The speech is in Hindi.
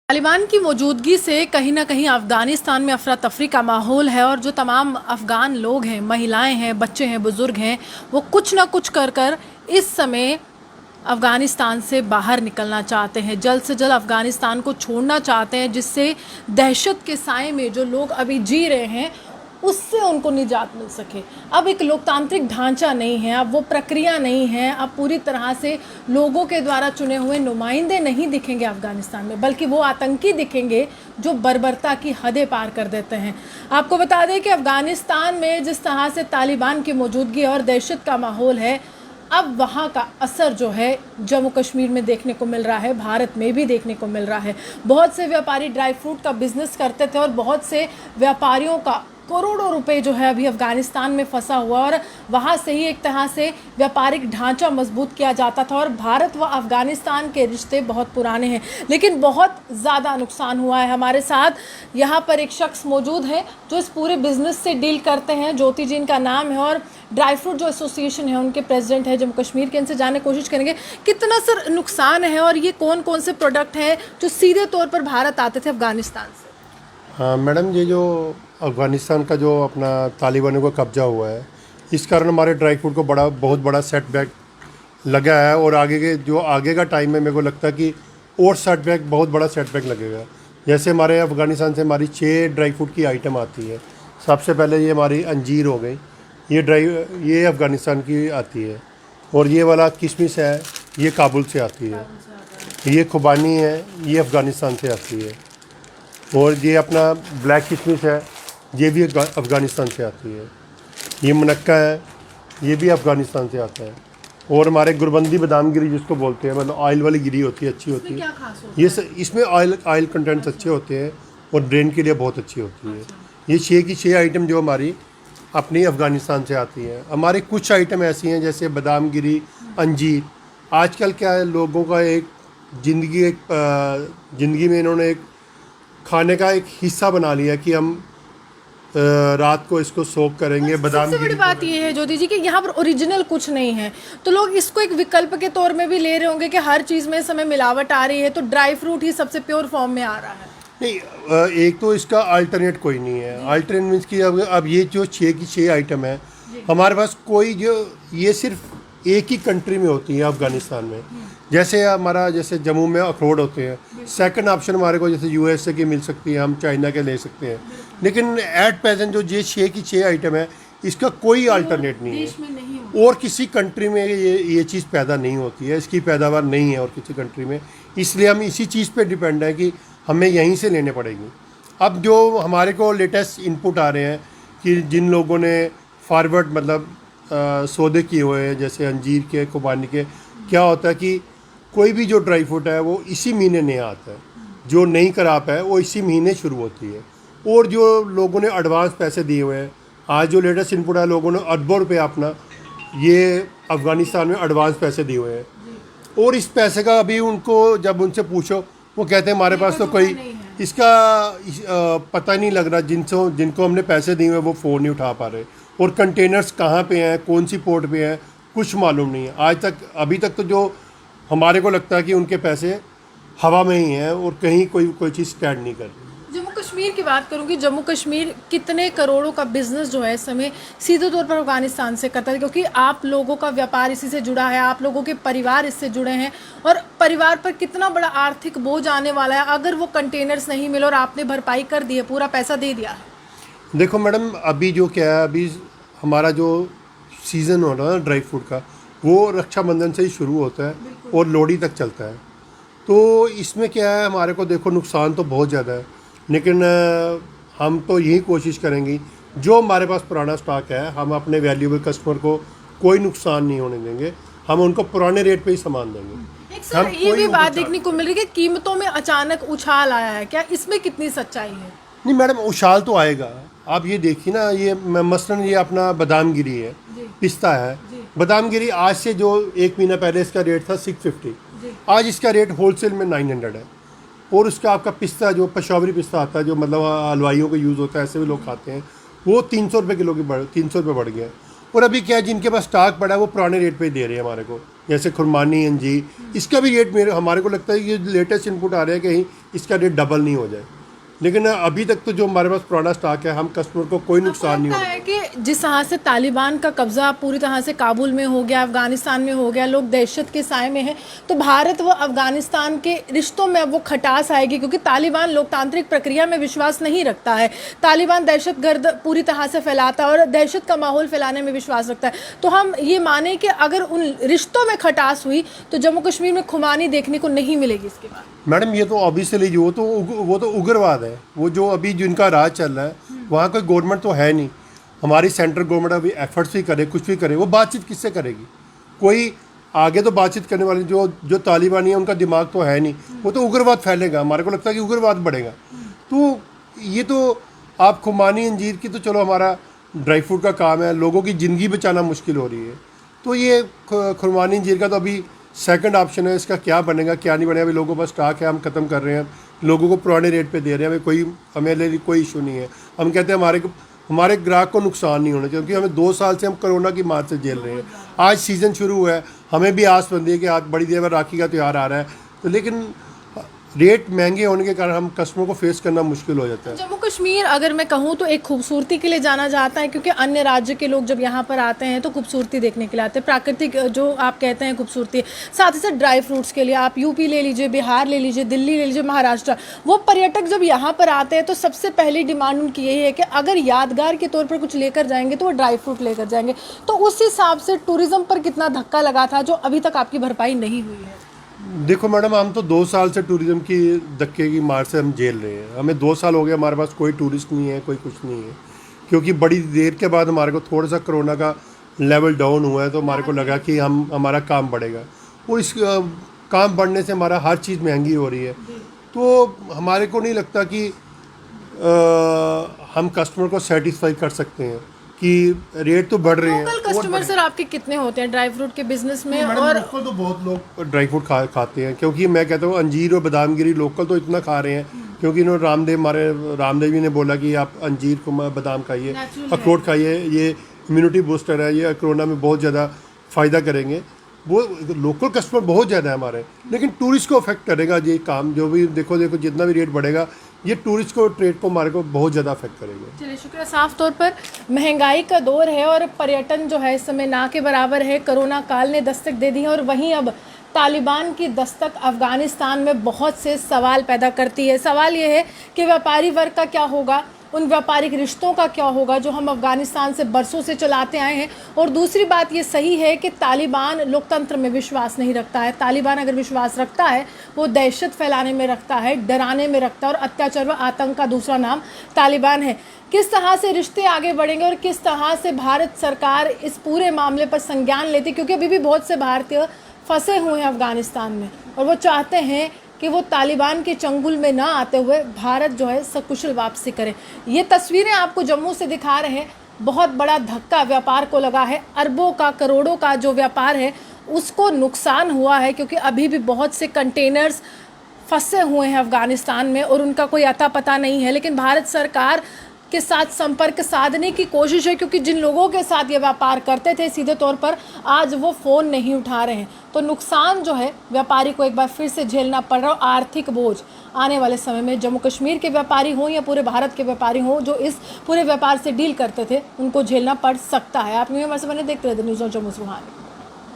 तालिबान की मौजूदगी से कहीं ना कहीं अफ़गानिस्तान में अफरा तफरी का माहौल है और जो तमाम अफ़गान लोग हैं, महिलाएं हैं, बच्चे हैं, बुज़ुर्ग हैं, वो कुछ ना कुछ कर कर इस समय अफ़गानिस्तान से बाहर निकलना चाहते हैं, जल्द से जल्द अफ़गानिस्तान को छोड़ना चाहते हैं, जिससे दहशत के साए में जो लोग अभी जी रहे हैं उससे उनको निजात मिल सके। अब एक लोकतांत्रिक ढांचा नहीं है, अब वो प्रक्रिया नहीं है, अब पूरी तरह से लोगों के द्वारा चुने हुए नुमाइंदे नहीं दिखेंगे अफ़गानिस्तान में, बल्कि वो आतंकी दिखेंगे जो बर्बरता की हदें पार कर देते हैं। आपको बता दें कि अफ़गानिस्तान में जिस तरह से तालिबान की मौजूदगी और दहशत का माहौल है, अब वहाँ का असर जो है जम्मू कश्मीर में देखने को मिल रहा है, भारत में भी देखने को मिल रहा है। बहुत से व्यापारी ड्राई फ्रूट का बिजनेस करते थे और बहुत से व्यापारियों का करोड़ों रुपए जो है अभी अफ़गानिस्तान में फंसा हुआ, और वहाँ से ही एक तरह से व्यापारिक ढांचा मजबूत किया जाता था। और भारत व अफ़गानिस्तान के रिश्ते बहुत पुराने हैं, लेकिन बहुत ज़्यादा नुकसान हुआ है। हमारे साथ यहाँ पर एक शख्स मौजूद है जो इस पूरे बिज़नेस से डील करते हैं, ज्योति जी इनका नाम है, और ड्राई फ्रूट जो एसोसिएशन है उनके प्रेसिडेंट है जम्मू कश्मीर के। इनसे जानने की कोशिश करेंगे कितना सर नुकसान है और ये कौन कौन से प्रोडक्ट हैं जो सीधे तौर पर भारत आते थे अफ़गानिस्तान से। हाँ मैडम, ये जो अफ़गानिस्तान का जो अपना तालिबानों का कब्ज़ा हुआ है, इस कारण हमारे ड्राई फ्रूट को बहुत बड़ा सेटबैक लगा है। और आगे का टाइम में मेरे को लगता है कि और बहुत बड़ा सेटबैक लगेगा। जैसे हमारे अफ़गानिस्तान से हमारी 6 ड्राई फ्रूट की आइटम आती है। सबसे पहले ये हमारी अंजीर हो गई, ये अफ़गानिस्तान की आती है। और ये वाला किशमिश है, ये काबुल से आती है। ये खुबानी है, ये अफ़गानिस्तान से आती है। और ये अपना ब्लैक किशमिश है, ये भी अफ़गानिस्तान से आती है। ये मुनक्का है, ये भी अफ़गानिस्तान से आता है। और हमारे गुरबंदी बादाम गिरी जिसको बोलते हैं, मतलब ऑयल वाली गिरी होती है, अच्छी होती है। इसमें ऑयल कंटेंट्स अच्छे होते हैं और ब्रेन के लिए बहुत अच्छी होती है। ये 6 की 6 आइटम जो हमारी अपनी अफ़गानिस्तान से आती हैं। हमारे कुछ आइटम ऐसी हैं जैसे बादाम गिरी, अंजीर। आजकल क्या है, लोगों का ज़िंदगी में इन्होंने एक खाने का एक हिस्सा बना लिया कि हम रात को इसको सोक करेंगे। बादाम सबसे बड़ी बात ये है ज्योति जी कि यहाँ पर ओरिजिनल कुछ नहीं है, तो लोग इसको एक विकल्प के तौर में भी ले रहे होंगे कि हर चीज़ में इस समय मिलावट आ रही है, तो ड्राई फ्रूट ही सबसे प्योर फॉर्म में आ रहा है। नहीं, एक तो इसका अल्टरनेट कोई नहीं है। अल्टरनेट मीन्स की अब ये जो 6 की 6 आइटम है हमारे पास, ये सिर्फ एक ही कंट्री में होती है, अफ़गानिस्तान में। जैसे जम्मू में अखरोट होते हैं, सेकंड ऑप्शन हमारे को जैसे यूएसए की मिल सकती है, हम चाइना के ले सकते हैं। लेकिन एट प्रेजेंट जो ये 6 की 6 आइटम है, इसका कोई अल्टरनेट नहीं है। और किसी कंट्री में ये चीज़ पैदा नहीं होती है, इसकी पैदावार नहीं है और किसी कंट्री में। इसलिए हम इसी चीज़ पे डिपेंड है कि हमें यहीं से लेने पड़ेगी। अब जो हमारे को लेटेस्ट इनपुट आ रहे हैं कि जिन लोगों ने फॉरवर्ड मतलब सौदे किए हुए हैं, जैसे अंजीर के, खुबानी के, क्या होता है कि कोई भी जो ड्राई फ्रूट है वो इसी महीने नया आता है, जो नई क्रॉप है वो इसी महीने शुरू होती है। और जो लोगों ने एडवांस पैसे दिए हुए हैं, आज जो लेटेस्ट इनपुट है, लोगों ने अरबों रुपये अपना ये अफ़गानिस्तान में एडवांस पैसे दिए हुए हैं। और इस पैसे का अभी उनको जब उनसे पूछो, वो कहते हैं हमारे पास तो कोई इसका पता नहीं लग रहा। जिनको हमने पैसे दिए हुए वो फ़ोन नहीं उठा पा रहे, और कंटेनर्स कहाँ पे हैं, कौन सी पोर्ट पे हैं, कुछ मालूम नहीं है अभी तक। तो जो हमारे को लगता है कि उनके पैसे हवा में ही हैं और कहीं कोई चीज़ स्टैंड नहीं कर रही। जम्मू कश्मीर की बात करूँगी, जम्मू कश्मीर कितने करोड़ों का बिजनेस जो है इस समय सीधे तौर पर अफ़गानिस्तान से करता है, क्योंकि आप लोगों का व्यापार इसी से जुड़ा है, आप लोगों के परिवार इससे जुड़े हैं, और परिवार पर कितना बड़ा आर्थिक बोझ आने वाला है अगर वो कंटेनर्स नहीं मिले और आपने भरपाई कर दी है, पूरा पैसा दे दिया है। देखो मैडम, अभी जो क्या है, अभी हमारा जो सीज़न हो रहा है ड्राई फ्रूट का, वो रक्षाबंधन से ही शुरू होता है और लोहड़ी तक चलता है। तो इसमें क्या है, हमारे को देखो नुकसान तो बहुत ज़्यादा है, लेकिन हम तो यही कोशिश करेंगे जो हमारे पास पुराना स्टॉक है, हम अपने वैल्यूएबल कस्टमर को कोई नुकसान नहीं होने देंगे। हम उनको पुराने रेट पे ही सामान देंगे। सर ये भी बात देखने को मिल रही है कि कीमतों में अचानक उछाल आया है, क्या इसमें कितनी सच्चाई है? नहीं मैडम, उछाल तो आएगा। आप ये देखिए ना, ये मसलन ये अपना बादाम गिरी है, पिस्ता है। बादाम गिरी आज से जो 1 महीना पहले इसका रेट था 650, आज इसका रेट होलसेल में 900 है। और उसका आपका पिस्ता, जो पेशावरी पिस्ता आता है, जो मतलब हलवाइयों का यूज़ होता है, ऐसे भी लोग खाते हैं, वो 300 रुपये किलो की 300 रुपये बढ़ गया। और अभी क्या है, जिनके पास स्टॉक पड़ा है वो पुराने रेट पे ही दे रहे हैं हमारे को। जैसे खुरमानी अंजीर, इसका भी रेट हमारे को लगता है कि लेटेस्ट इनपुट आ रहा है कहीं इसका रेट डबल नहीं हो जाए। लेकिन अभी तक तो जो हमारे पास पुराना स्टॉक है, हम कस्टमर को कोई नुकसान नहीं लगता होगा। है कि जिस तरह से तालिबान का कब्जा पूरी तरह से काबुल में हो गया, अफगानिस्तान में हो गया, लोग दहशत के साए में हैं, तो भारत व अफगानिस्तान के रिश्तों में अब वो खटास आएगी, क्योंकि तालिबान लोकतांत्रिक प्रक्रिया में विश्वास नहीं रखता है। तालिबान दहशतगर्द पूरी तरह से फैलाता है और दहशत का माहौल फैलाने में विश्वास रखता है। तो हम ये माने कि अगर उन रिश्तों में खटास हुई तो जम्मू कश्मीर में खुमानी देखने को नहीं मिलेगी इसके बाद। मैडम ये तो ऑब्वियसली वो तो उग्रवाद है। वो जो अभी जिनका राज चल रहा है, वहाँ कोई गवर्नमेंट तो है नहीं। हमारी सेंट्रल गवर्नमेंट अभी एफर्ट्स भी करे, कुछ भी करे, वो बातचीत किससे करेगी? कोई आगे तो बातचीत करने वाले जो तालिबानी है उनका दिमाग तो है नहीं। वो तो उग्रवाद फैलेगा, हमारे को लगता है कि उग्रवाद बढ़ेगा। तो ये तो आप खुमानी अंजीर की तो चलो हमारा ड्राई फ्रूट का काम है, लोगों की ज़िंदगी बचाना मुश्किल हो रही है। तो ये खुरमानी अंजीर का तो अभी सेकंड ऑप्शन है, इसका क्या बनेगा क्या नहीं बनेगा। अभी लोगों के पास स्टॉक है, हम ख़त्म कर रहे हैं, लोगों को पुराने रेट पे दे रहे हैं। हमें लिए कोई इशू नहीं है। हम कहते हैं हमारे ग्राहक को नुकसान नहीं होना चाहिए, क्योंकि हमें 2 साल से हम कोरोना की मार से झेल रहे हैं। आज सीज़न शुरू हुआ है, हमें भी आस बंदी है कि आज बड़ी देर में राखी का त्यौहार आ रहा है, तो लेकिन रेट महंगे होने के कारण हम कस्टमर को फेस करना मुश्किल हो जाता है। जम्मू कश्मीर अगर मैं कहूँ तो एक खूबसूरती के लिए जाना जाता है, क्योंकि अन्य राज्य के लोग जब यहाँ पर आते हैं तो खूबसूरती देखने के लिए आते हैं, प्राकृतिक जो आप कहते हैं खूबसूरती। साथ ही साथ ड्राई फ्रूट्स के लिए आप यूपी ले लीजिए, बिहार ले लीजिए, दिल्ली ले लीजिए, महाराष्ट्र, वो पर्यटक जब यहाँ पर आते हैं तो सबसे पहली डिमांड उनकी यही है कि अगर यादगार के तौर पर कुछ लेकर जाएंगे तो वो ड्राई फ्रूट लेकर जाएंगे। तो उस हिसाब से टूरिज़्म पर कितना धक्का लगा था जो अभी तक आपकी भरपाई नहीं हुई है? देखो मैडम, हम तो 2 साल से टूरिज्म की धक्के की मार से हम झेल रहे हैं। हमें 2 साल हो गए, हमारे पास कोई टूरिस्ट नहीं है, कोई कुछ नहीं है, क्योंकि बड़ी देर के बाद हमारे को थोड़ा सा कोरोना का लेवल डाउन हुआ है, तो हमारे को लगा कि हमारा काम बढ़ेगा, और इस काम बढ़ने से हमारा हर चीज़ महंगी हो रही है। तो हमारे को नहीं लगता कि हम कस्टमर को सेटिस्फाई कर सकते हैं कि रेट तो बढ़ रहे हैं। लोकल कस्टमर सर आपके कितने होते हैं ड्राई फ्रूट के बिजनेस में? और लोकल तो बहुत लोग ड्राई फ्रूट खाते हैं, क्योंकि मैं कहता हूँ अंजीर और बादामगिरी लोकल तो इतना खा रहे हैं, क्योंकि इन्होंने रामदेव जी ने बोला कि आप अंजीर को बादाम खाइए, अखरोट खाइए, ये इम्यूनिटी बूस्टर है, ये कोरोना में बहुत ज़्यादा फ़ायदा करेंगे। वो लोकल कस्टमर बहुत ज़्यादा है हमारे, लेकिन टूरिस्ट को अफेक्ट करेगा ये काम। जो भी देखो जितना भी रेट बढ़ेगा, ये टूरिस्ट को ट्रेड को हमारे को बहुत ज़्यादा अफेक्ट करेगा। चलिए शुक्रिया। साफ तौर पर महंगाई का दौर है और पर्यटन जो है इस समय ना के बराबर है। कोरोना काल ने दस्तक दे दी है, और वहीं अब तालिबान की दस्तक अफगानिस्तान में बहुत से सवाल पैदा करती है। सवाल ये है कि व्यापारी वर्ग का क्या होगा, उन व्यापारिक रिश्तों का क्या होगा जो हम अफगानिस्तान से बरसों से चलाते आए हैं। और दूसरी बात ये सही है कि तालिबान लोकतंत्र में विश्वास नहीं रखता है। तालिबान अगर विश्वास रखता है वो दहशत फैलाने में रखता है, डराने में रखता है, और अत्याचार व आतंक का दूसरा नाम तालिबान है। किस तरह से रिश्ते आगे बढ़ेंगे और किस तरह से भारत सरकार इस पूरे मामले पर संज्ञान लेती, क्योंकि अभी भी बहुत से भारतीय फंसे हुए हैं अफगानिस्तान में, और वो चाहते हैं कि वो तालिबान के चंगुल में ना आते हुए भारत जो है सकुशल वापसी करे। ये तस्वीरें आपको जम्मू से दिखा रहे हैं। बहुत बड़ा धक्का व्यापार को लगा है। अरबों का, करोड़ों का जो व्यापार है उसको नुकसान हुआ है, क्योंकि अभी भी बहुत से कंटेनर्स फंसे हुए हैं अफगानिस्तान में और उनका कोई अता पता नहीं है। लेकिन भारत सरकार के साथ संपर्क साधने की कोशिश है, क्योंकि जिन लोगों के साथ ये व्यापार करते थे सीधे तौर पर, आज वो फ़ोन नहीं उठा रहे हैं। तो नुकसान जो है व्यापारी को एक बार फिर से झेलना पड़ रहा है। आर्थिक बोझ आने वाले समय में जम्मू कश्मीर के व्यापारी हों या पूरे भारत के व्यापारी हों जो इस पूरे व्यापार से डील करते थे, उनको झेलना पड़ सकता है। आप न्यूज़ हमारे से बने देखते रहते न्यूज़ ऑन जम्मू से।